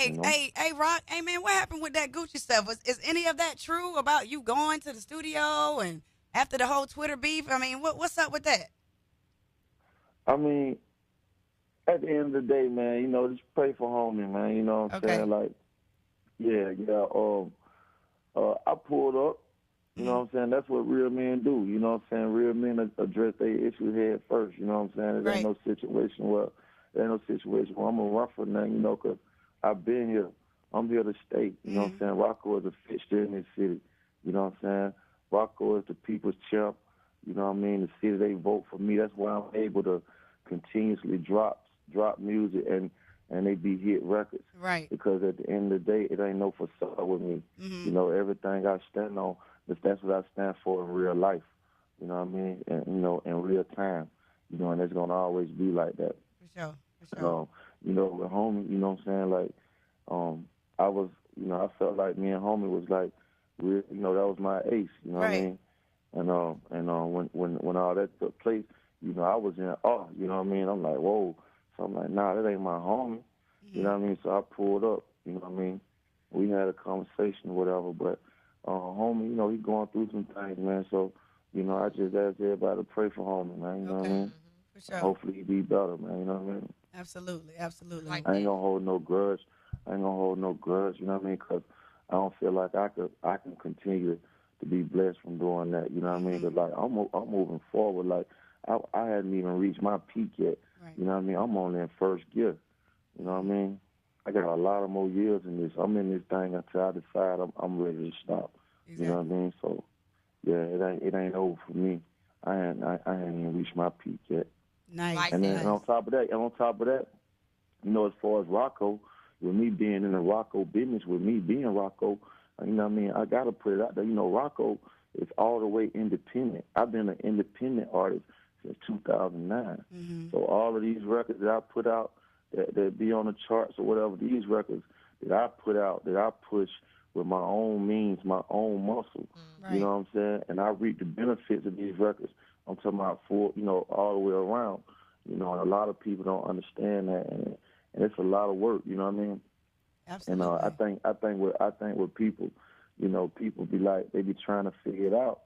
you know. Hey, Rock. Hey, man, what happened with that Gucci stuff? Is any of that true about you going to the studio and after the whole Twitter beef? I mean, what's up with that? I mean, at the end of the day, man, you know, just pray for homie, man. You know what I'm saying? Okay. Like, yeah, yeah. I pulled up. You know Hmm. what I'm saying? That's what real men do. You know what I'm saying? Real men address their issues head first. You know what I'm saying? It ain't Right. no situation where I'm gonna run for nothing. You know, 'cause I've been here. I'm here to stay. You know what I'm Hmm. saying? Rocko is a fixture in this city. You know what I'm saying? Rocko is the people's champ. You know what I mean? The city they vote for me. That's why I'm able to continuously drop music and they be hit records. Right. Because at the end of the day, it ain't no facade with me. You Hmm. know, everything I stand on, that's what I stand for in real life. You know what I mean? And you know, in real time. You know, and it's gonna always be like that. For sure. For And, sure. you know, with homie, you know what I'm saying? Like, I was, you know, I felt like me and homie was like, real, you know, that was my ace. You know what I Right. mean? And when all that took place, you know, I was in awe. You know what I mean? I'm like, whoa. So I'm like, nah, that ain't my homie. You know Hmm. what I mean? So I pulled up. You know what I mean? We had a conversation or whatever. But homie, you know, he going through some things, man. So you know, I just ask everybody to pray for homie, man. You know what I Okay. mean? For sure. Hopefully he be better, man. You know what I mean? Absolutely. I Absolutely. like I ain't that. gonna hold no grudge. I ain't gonna hold no grudge. You know what I mean? 'Cause I don't feel like I can continue to be blessed from doing that. You know what I mean? Hmm. 'Cause like I'm moving forward. Like I hadn't even reached my peak yet. Right. You know what I mean? I'm only in first gear. You know what I Hmm. mean? I got a lot of more years in this. I'm in this thing until I decide I'm ready to stop. You know what I Exactly. mean? So yeah, it ain't over for me. I ain't even reached my peak yet. I Nice. like And then that. and on Nice. top of that, you know, as far as Rocko, with me being in the Rocko business, with me being Rocko, you know what I mean? I got to put it out there. You know, Rocko is all the way independent. I've been an independent artist since 2009. Hmm. So all of these records that I put out that be on the charts or whatever, these records that I put out, that I push with my own means, my own muscle, you Mm-hmm. Right. know what I'm saying? And I reap the benefits of these records. I'm talking about full, you know, all the way around. You know, and a lot of people don't understand that, and it's a lot of work. You know what I mean? And Absolutely. I think with people, you know, people be like they be trying to figure it out,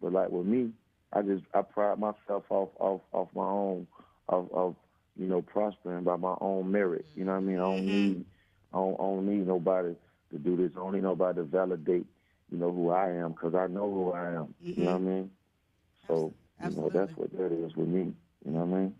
but like with me, I pride myself off my own of you know prospering by my own merit. You know what I mean? Hmm. I don't need nobody to do this. I don't need nobody to validate you know who I am because I know who I am. You know what Hmm. I mean? So you know that's Absolutely. what that is with me. You know what I mean?